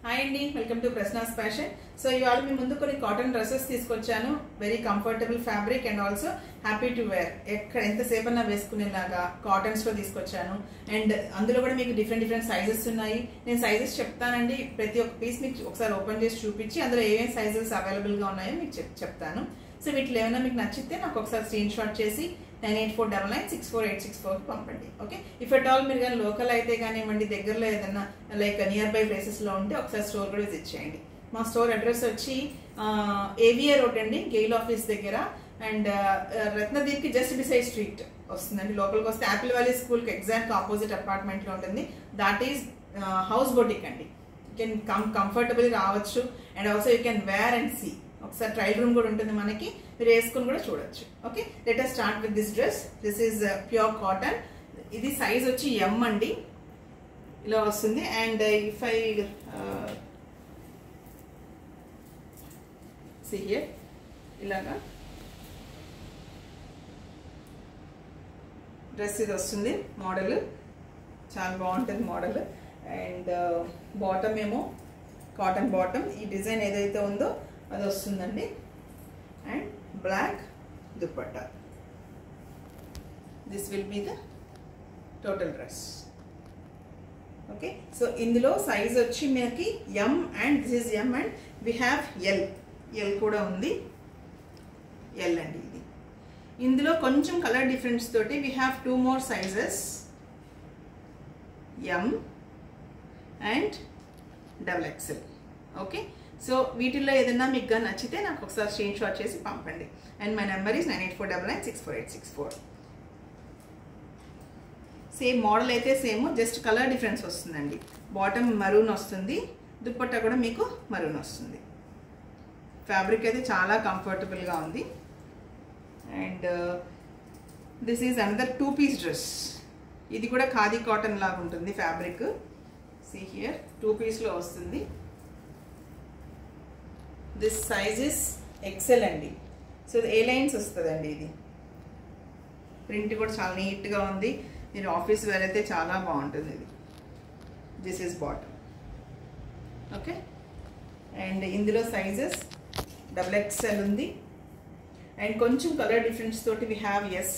Hi Andy, welcome to Prasna's Fashion. So ఇవాళ మీ ముందు కొన్ని కాటన్ డ్రెస్సెస్ తీసుకొచ్చాను. Very comfortable fabric and also happy to wear. ఎక్కడ ఎంతసేపు అన్నా వేసుకునేలాగా కాటన్స్ లో తీసుకొచ్చాను. అండ్ అందులో కూడా మీకు డిఫరెంట్ సైజెస్ ఉన్నాయి. నేను సైజెస్ చెప్తానండి. ప్రతి ఒక్క పీస్ మీకు ఒకసారి ఓపెన్ చేసి చూపించి అందులో ఏమేమి సైజెస్ అవైలబుల్ గా ఉన్నాయో మీకు చెప్తాను. సో వీటిలో ఏమైనా మీకు నచ్చితే నాకు ఒకసారి స్క్రీన్ షాట్ చేసి 9849964864 పంపండి. ఓకే, ఇఫ్ ఎట్ ఆల్ మీరు కానీ లోకల్ అయితే కానివ్వండి, దగ్గరలో ఏదైనా లైక్ నియర్ బై ప్లేసెస్ లో ఉంటే ఒకసారి స్టోర్ కూడా విజిట్ చేయండి. మా స్టోర్ అడ్రస్ వచ్చి ఏవిఆర్ రోడ్ అండి, గెయిల్ ఆఫీస్ దగ్గర. అండ్ రత్నదీప్ కి జస్ట్ బిసైడ్ స్ట్రీట్ వస్తుందండి. లోపలికి వస్తే యాపిల్ వ్యాలీ స్కూల్ కి ఎగ్జాక్ట్ ఆపోజిట్ అపార్ట్మెంట్ లో ఉంటుంది. దాట్ ఈస్ హౌస్ బొటిక్ అండి. యూ కెన్ కంఫర్టబుల్ రావచ్చు and also you can wear and see. ఒకసారి ట్రయల్ రూమ్ కూడా ఉంటుంది మనకి, మీరు వేసుకుని కూడా చూడొచ్చు. Okay, let us start with this dress. This is pure cotton. ఇది సైజ్ వచ్చి ఎం అండి, ఇలా వస్తుంది. And if I see here, ఇలాగా డ్రెస్ ఇది వస్తుంది. మోడల్ చాలా బాగుంటుంది మోడల్. అండ్ బాటమ్ ఏమో కాటన్ బాటమ్. ఈ డిజైన్ ఏదైతే ఉందో అది వస్తుందండి. And black dupatta. This will be the total dress. Okay, so ఇందులో సైజ్ వచ్చి మనకి M and this is M and we have L కూడా ఉంది. ఎల్ అండి ఇది. ఇందులో కొంచెం కలర్ డిఫరెన్స్ తోటి we have 2 more sizes, M and XXL. Okay, so వీటిల్లో ఏదైనా మీకు నచ్చితే నాకు ఒకసారి స్క్రీన్ షాట్ చేసి పంపండి. And my number is 9849964864. Same model అయితే సేమ్, జస్ట్ కలర్ డిఫరెన్స్ వస్తుందండి. బాటమ్ మరూన్ వస్తుంది, దుపట్టా కూడా మీకు మరూన్ వస్తుంది. ఫ్యాబ్రిక్ అయితే చాలా కంఫర్టబుల్గా ఉంది. And this is another 2-piece dress. ఇది కూడా ఖాదీ కాటన్ లాగా ఉంటుంది ఫ్యాబ్రిక్. సీ హియర్, 2-pieceలో వస్తుంది. దిస్ సైజ్ ఇస్ XL అండి. సో ఏ లైన్స్ వస్తుందండి. ఇది ప్రింట్ కూడా చాలా నీట్గా ఉంది. మీరు ఆఫీస్ వేర్ అయితే చాలా బాగుంటుంది ఇది. This is bottom. Okay, and ఇందులో సైజెస్ XXL ఉంది. అండ్ కొంచెం కలర్ డిఫరెన్స్ తోటి we have S.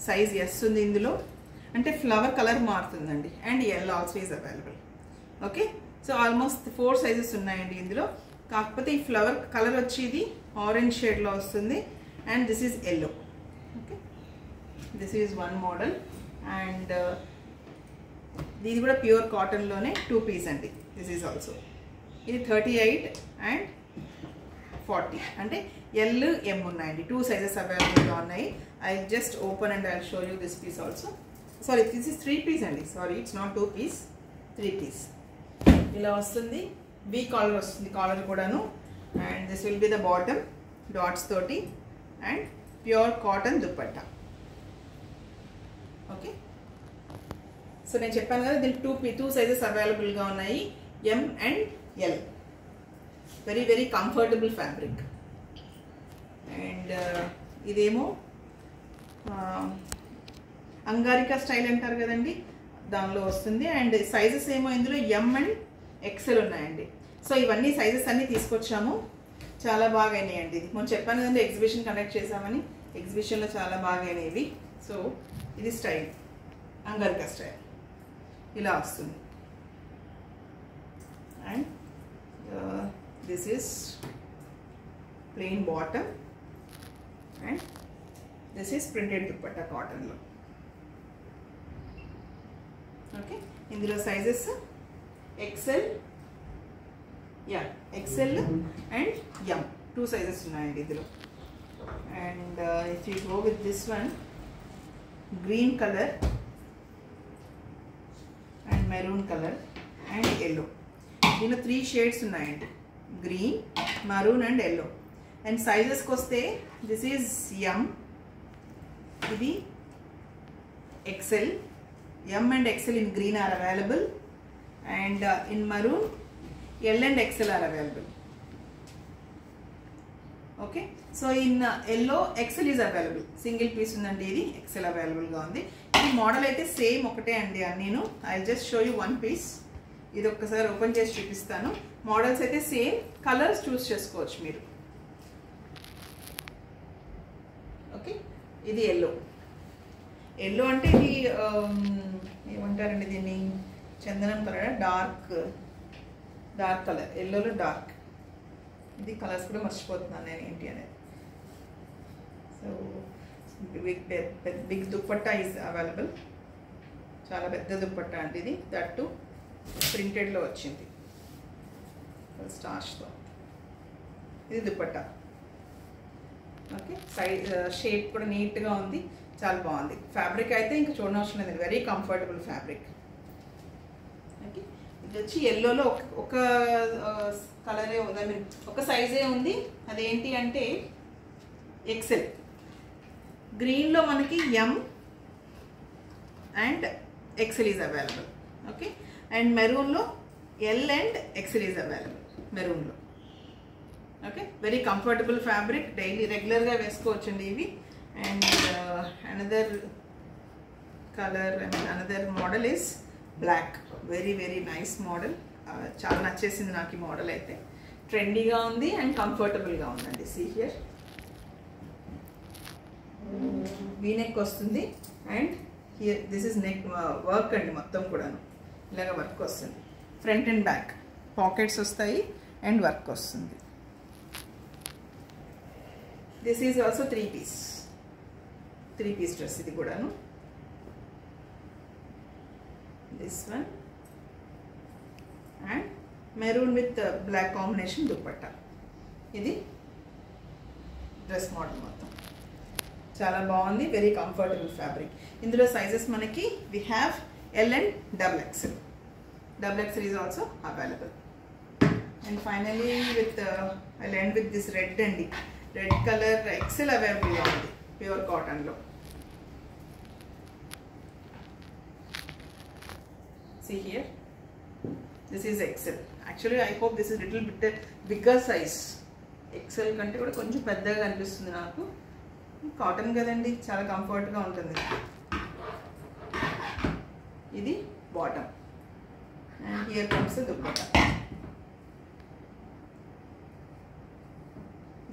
Size S ఉంది ఇందులో. అంటే ఫ్లవర్ కలర్ మారుతుందండి. And L also is available. Okay, so almost 4 sizes ఉన్నాయండి ఇందులో. కాకపోతే ఈ ఫ్లవర్ కలర్ వచ్చి ఇది ఆరెంజ్ షేడ్లో వస్తుంది. And this is yellow. Okay, this is one model. And ఇది కూడా ప్యూర్ కాటన్లోనే 2-piece అండి. This is also. ఇది 38 అండ్ 40. అంటే ఎల్ ఎం ఉన్నాయండి. 2 సైజెస్ అవైలబుల్గా ఉన్నాయి. I just open and I show you this piece also. Sorry, this is 3-piece అండి. Sorry, it's not 2-piece, 3-piece. ఇలా వస్తుంది. వీ కాలర్ వస్తుంది, కాలర్ కూడాను. And this will be the bottom dots తోటి. And pure cotton dupatta. Okay, so నేను చెప్పాను కదా దీనికి 2 సైజెస్ అవైలబుల్గా ఉన్నాయి, M and L. Very comfortable fabric. And ఇదేమో అంగారికా స్టైల్ అంటారు కదండి, దానిలో వస్తుంది. అండ్ సైజెస్ ఏమో ఇందులో ఎం అండ్ XL ఉన్నాయండి. సో ఇవన్నీ సైజెస్ అన్నీ తీసుకొచ్చాము. చాలా బాగా అయినాయండి. ఇది మనం చెప్పాను కదండి, ఎగ్జిబిషన్ కండక్ట్ చేసామని. ఎగ్జిబిషన్లో చాలా బాగా అయినవి. సో ఇది స్టైల్, అంగారికా స్టైల్ ఇలా వస్తుంది. And this is plain bottom. And this is printed dupatta కాటన్లో. ఓకే, ఇందులో sizes XL and M. 2 sizes ఉన్నాయండి ఇందులో. And if you go with this one, green colour and maroon colour and yellow. దీనిలో 3 shades ఉన్నాయండి, green, maroon and yellow. And సైజెస్కి వస్తే this is M, ఇది XL. M and XL in green are available. And in maroon, L and XL are available. Okay, so in yellow XL is available. Single piece unandi, idi XL available ga undi. Ee model aithe same okate andi annenu. I'll just show you one piece. ఇది ఒక్కసారి open చేసి చూపిస్తాను. Models అయితే same, colours చూస్ చేసుకోవచ్చు మీరు. Okay, ఇది yellow అంటే ఇది ఏమంటారండి దీన్ని, చందనం కలర్, డార్క్ కలర్, ఎల్లోలో డార్క్. ఇది కలర్స్ కూడా మర్చిపోతున్నాను నేను ఏంటి అనేది. So big dupatta is available. చాలా పెద్ద దుప్పట్టా అండి ఇది, దట్టు ప్రింటెడ్లో వచ్చింది స్టార్చ్తో. ఇది దుప్పట్టా. ఓకే, సైడ్ షేప్ కూడా నీట్గా ఉంది, చాలా బాగుంది. ఫ్యాబ్రిక్ అయితే ఇంకా చూడనవసరం లేదు, వెరీ కంఫర్టబుల్ ఫ్యాబ్రిక్. ఓకే, ఇది వచ్చి ఎల్లోలో ఒక కలరే ఉంది, ఐ మీన్ ఒక సైజే ఉంది. అదేంటి అంటే ఎక్సెల్. గ్రీన్లో మనకి M and XL is available. Okay, and మెరూన్లో L and XL is available మెరూన్లో. Okay, very comfortable fabric, daily రెగ్యులర్గా వేసుకోవచ్చండి ఇవి. And another colour, I mean another model is black. Very very nice model. చాలా నచ్చేసింది నాకు ఈ మోడల్ అయితే. ట్రెండీగా ఉంది అండ్ కంఫర్టబుల్గా ఉందండి. సీ హియర్ వీనెక్ వస్తుంది and here this is neck work అండి, మొత్తం కూడాను ఇలాగ వర్క్ వస్తుంది. ఫ్రంట్ అండ్ బ్యాక్ పాకెట్స్ వస్తాయి అండ్ వర్క్ వస్తుంది. This is also three piece dress. ఇది కూడాను this one and maroon with black combination dupatta. ఇది డ్రెస్ మోడల్ మొత్తం చాలా బాగుంది, వెరీ కంఫర్టబుల్ ఫ్యాబ్రిక్. ఇందులో సైజెస్ మనకి we have L and XXL. XXL is also available. And finally with I'll end with this red అండి. Red colour XL available ఉంది pure కాటన్లో. See here, this is XL. Actually I hope this is little bit bigger size. XL కంటే కూడా కొంచెం పెద్దగా కనిపిస్తుంది నాకు. Cotton కదండి, చాలా కంఫర్ట్గా ఉంటుంది. ఇది bottom and here comes dupatta.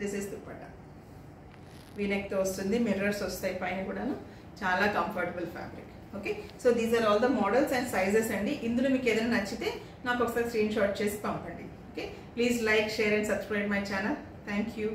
This is dupatta. వీనెక్తో వస్తుంది, మిర్రర్స్ వస్తాయి పైన కూడాను. చాలా comfortable fabric. Okay, so these are all the models and sizes అండి. ఇందులో మీకు ఏదైనా నచ్చితే నాకు ఒకసారి స్క్రీన్ షాట్ చేసి పంపండి. Okay, please like, share and subscribe my channel. Thank you.